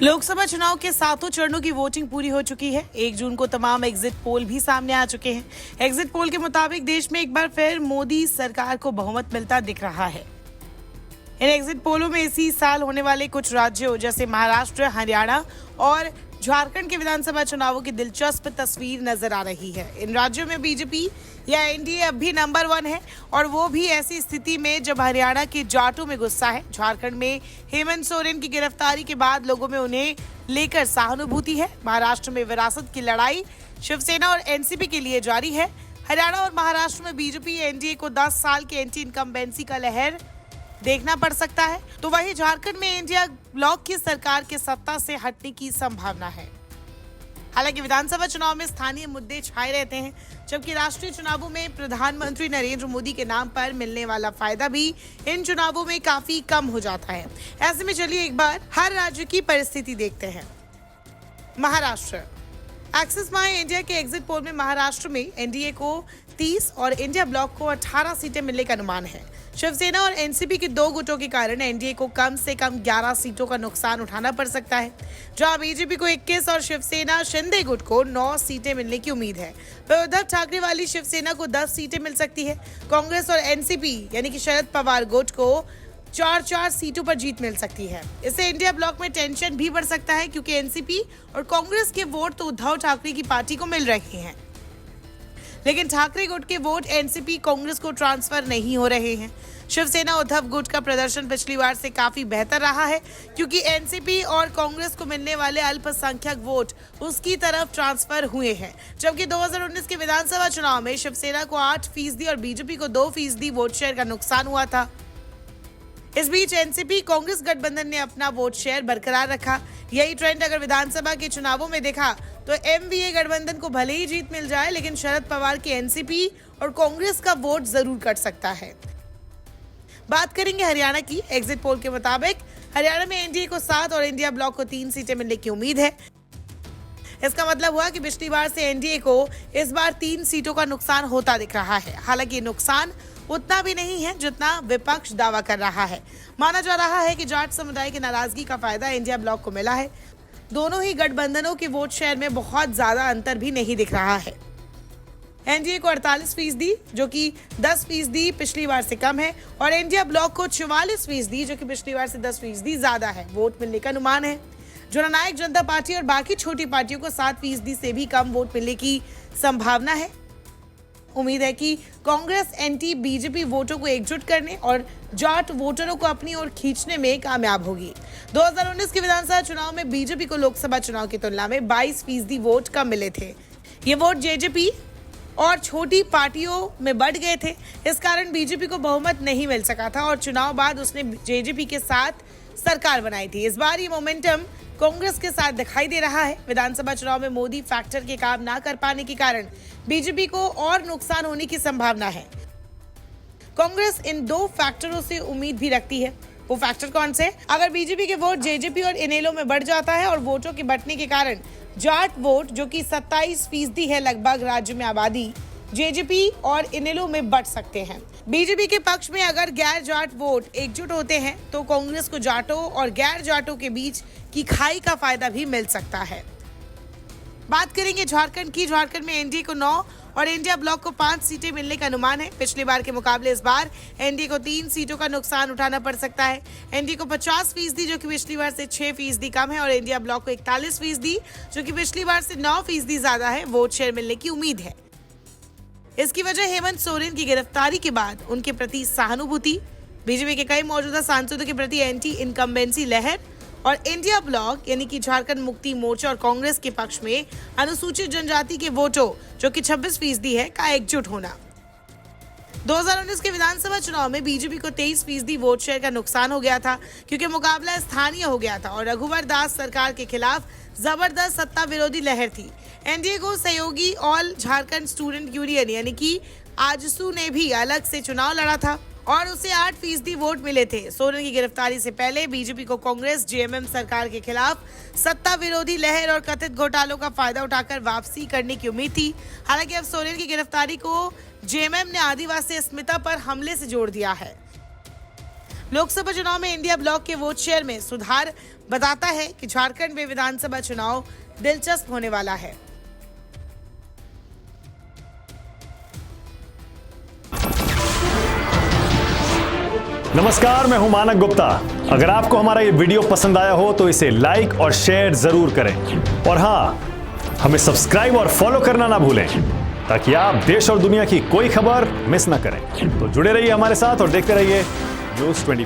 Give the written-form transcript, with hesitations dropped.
लोकसभा चुनाव के सातों चरणों की वोटिंग पूरी हो चुकी है। 1 जून को तमाम एग्जिट पोल भी सामने आ चुके हैं। एग्जिट पोल के मुताबिक देश में एक बार फिर मोदी सरकार को बहुमत मिलता दिख रहा है। इन एग्जिट पोलों में इसी साल होने वाले कुछ राज्यों जैसे महाराष्ट्र, हरियाणा और झारखंड के विधानसभा चुनावों की दिलचस्प तस्वीर नजर आ रही है। इन राज्यों में बीजेपी या एनडीए अब भी नंबर 1 है, और वो भी ऐसी स्थिति में जब हरियाणा के जाटों में गुस्सा है। झारखंड में हेमंत सोरेन की गिरफ्तारी के बाद लोगों में उन्हें लेकर सहानुभूति है। महाराष्ट्र में विरासत की लड़ाई शिवसेना और एनसीपी के लिए जारी है। हरियाणा और महाराष्ट्र में बीजेपी एनडीए को 10 साल की एंटी इनकम्बेंसी का लहर देखना पड़ सकता है, तो वहीं झारखंड में इंडिया ब्लॉक की सरकार के सत्ता से हटने की संभावना है। हालांकि विधानसभा चुनाव में स्थानीय मुद्दे छाए रहते हैं, जबकि राष्ट्रीय चुनावों में प्रधानमंत्री नरेंद्र मोदी के नाम पर मिलने वाला फायदा भी इन चुनावों में काफी कम हो जाता है। ऐसे में चलिए एक बार हर राज्य की परिस्थिति देखते हैं। महाराष्ट्र। एक्सिस माई इंडिया के एग्जिट पोल में महाराष्ट्र में एनडीए को 30 और इंडिया ब्लॉक को 18 सीटें मिलने का अनुमान है। शिवसेना और एनसीपी के 2 गुटों के कारण एनडीए को कम से कम 11 सीटों का नुकसान उठाना पड़ सकता है, जहां बीजेपी को 21 और शिवसेना शिंदे गुट को 9 सीटें मिलने की उम्मीद है। वह उद्धव ठाकरे वाली शिवसेना को 10 सीटें मिल सकती है। कांग्रेस और एनसीपी यानी कि शरद पवार गुट को 4-4 सीटों पर जीत मिल सकती है। इससे इंडिया ब्लॉक में टेंशन भी बढ़ सकता है, क्योंकि एनसीपी और कांग्रेस के वोट तो उद्धव ठाकरे की पार्टी को मिल रहे हैं, लेकिन ठाकरे गुट के वोट एनसीपी कांग्रेस को ट्रांसफर नहीं हो रहे हैं। शिवसेना उद्धव गुट का प्रदर्शन पिछली बार से काफी बेहतर रहा है, क्योंकि एनसीपी और कांग्रेस को मिलने वाले अल्पसंख्यक वोट उसकी तरफ ट्रांसफर हुए हैं। जबकि 2019 के विधानसभा चुनाव में शिवसेना को 8% और बीजेपी को 2% वोट शेयर का नुकसान हुआ था। इस बीच एनसीपी कांग्रेस गठबंधन ने अपना वोट शेयर बरकरार रखा। यही ट्रेंड अगर विधानसभा के चुनावों में देखा तो एमवीए गठबंधन को भले ही जीत मिल जाए, लेकिन शरद पवार की एनसीपी और कांग्रेस का वोट जरूर कट सकता है। बात करेंगे हरियाणा की। एग्जिट पोल के मुताबिक हरियाणा में एनडीए को 7 और इंडिया ब्लॉक को 3 सीटें मिलने की उम्मीद है। इसका मतलब हुआ कि पिछली बार से एनडीए को इस बार 3 सीटों का नुकसान होता दिख रहा है। हालांकि नुकसान उतना भी नहीं है जितना विपक्ष दावा कर रहा है। माना जा रहा है कि जाट समुदाय की नाराजगी का फायदा इंडिया ब्लॉक को मिला है। दोनों ही गठबंधनों के वोट शेयर में बहुत ज्यादा अंतर भी नहीं दिख रहा है। एनडीए को 48%, जो कि 10% पिछली बार से कम है, और इंडिया ब्लॉक को 44%, जो कि पिछली बार से 10% ज्यादा है, वोट मिलने का अनुमान है। जननायक जनता पार्टी और बाकी छोटी पार्टियों को 7% से भी कम वोट मिलने की संभावना है। उम्मीद है कि कांग्रेस एंटी बीजेपी वोटों को एकजुट करने और जाट वोटरों को अपनी ओर खींचने में कामयाब होगी। 2019 के विधानसभा चुनाव में बीजेपी को लोकसभा चुनाव की तुलना में 22% वोट कम मिले थे। ये वोट जेजेपी और छोटी पार्टियों में बढ़ गए थे। इस कारण बीजेपी को बहुमत नहीं मिल सका था और चुनाव बाद उसने जेजेपी के साथ सरकार बनाई थी। इस बार ये मोमेंटम कांग्रेस के साथ दिखाई दे रहा है। विधानसभा चुनाव में मोदी फैक्टर के काम ना कर पाने के कारण बीजेपी को और नुकसान होने की संभावना है। कांग्रेस इन 2 फैक्टरों से उम्मीद भी रखती है। वो फैक्टर कौन से? अगर बीजेपी के वोट जेजेपी और इनेलो में बढ़ जाता है और वोटों के बढ़ने के कारण जाट वोट, जो कि 27% है लगभग राज्य में आबादी, जेजेपी और इनेलो में बढ़ सकते हैं। बीजेपी के पक्ष में अगर गैर जाट वोट एकजुट होते हैं तो कांग्रेस को जाटों और गैर जाटों के बीच की खाई का फायदा भी मिल सकता है। बात करेंगे झारखंड की। झारखंड में एनडीए को 9 और इंडिया ब्लॉक को 5 सीटें मिलने का अनुमान है। पिछली बार के मुकाबले इस बार एनडीए को 3 सीटों का नुकसान उठाना पड़ सकता है। एनडीए को 50%, जो कि पिछली बार से 6% कम है, और इंडिया ब्लॉक को 41%, जो कि पिछली बार से 9% ज्यादा है, वोट शेयर मिलने की उम्मीद है। इसकी वजह हेमंत सोरेन की गिरफ्तारी के बाद उनके प्रति सहानुभूति, बीजेपी के कई मौजूदा सांसदों के प्रति एंटी इनकम्बेंसी लहर और इंडिया ब्लॉक यानी कि झारखंड मुक्ति मोर्चा और कांग्रेस के पक्ष में अनुसूचित जनजाति के वोटों, जो कि 26% है, का एकजुट होना। 2019 के विधानसभा चुनाव में बीजेपी को 23% वोट शेयर का नुकसान हो गया था, क्योंकि मुकाबला स्थानीय हो गया था और रघुवर दास सरकार के खिलाफ जबरदस्त सत्ता विरोधी लहर थी। एनडीए को सहयोगी ऑल झारखंड स्टूडेंट यूनियन यानी कि आजसू ने भी अलग से चुनाव लड़ा था और उसे 8% वोट मिले थे। सोरेन की गिरफ्तारी से पहले बीजेपी को कांग्रेस जेएमएम सरकार के खिलाफ सत्ता विरोधी लहर और कथित घोटालों का फायदा उठाकर वापसी करने की उम्मीद थी। हालांकि अब सोरेन की गिरफ्तारी को जेएमएम ने आदिवासी अस्मिता पर हमले से जोड़ दिया है। लोकसभा चुनाव में इंडिया ब्लॉक के वोट शेयर में सुधार बताता है कि झारखंड में विधानसभा चुनाव दिलचस्प होने वाला है। नमस्कार, मैं हूं मानक गुप्ता। अगर आपको हमारा ये वीडियो पसंद आया हो तो इसे लाइक और शेयर जरूर करें और हाँ, हमें सब्सक्राइब और फॉलो करना ना भूलें ताकि आप देश और दुनिया की कोई खबर मिस ना करें। तो जुड़े रहिए हमारे साथ और देखते रहिए न्यूज़ 24।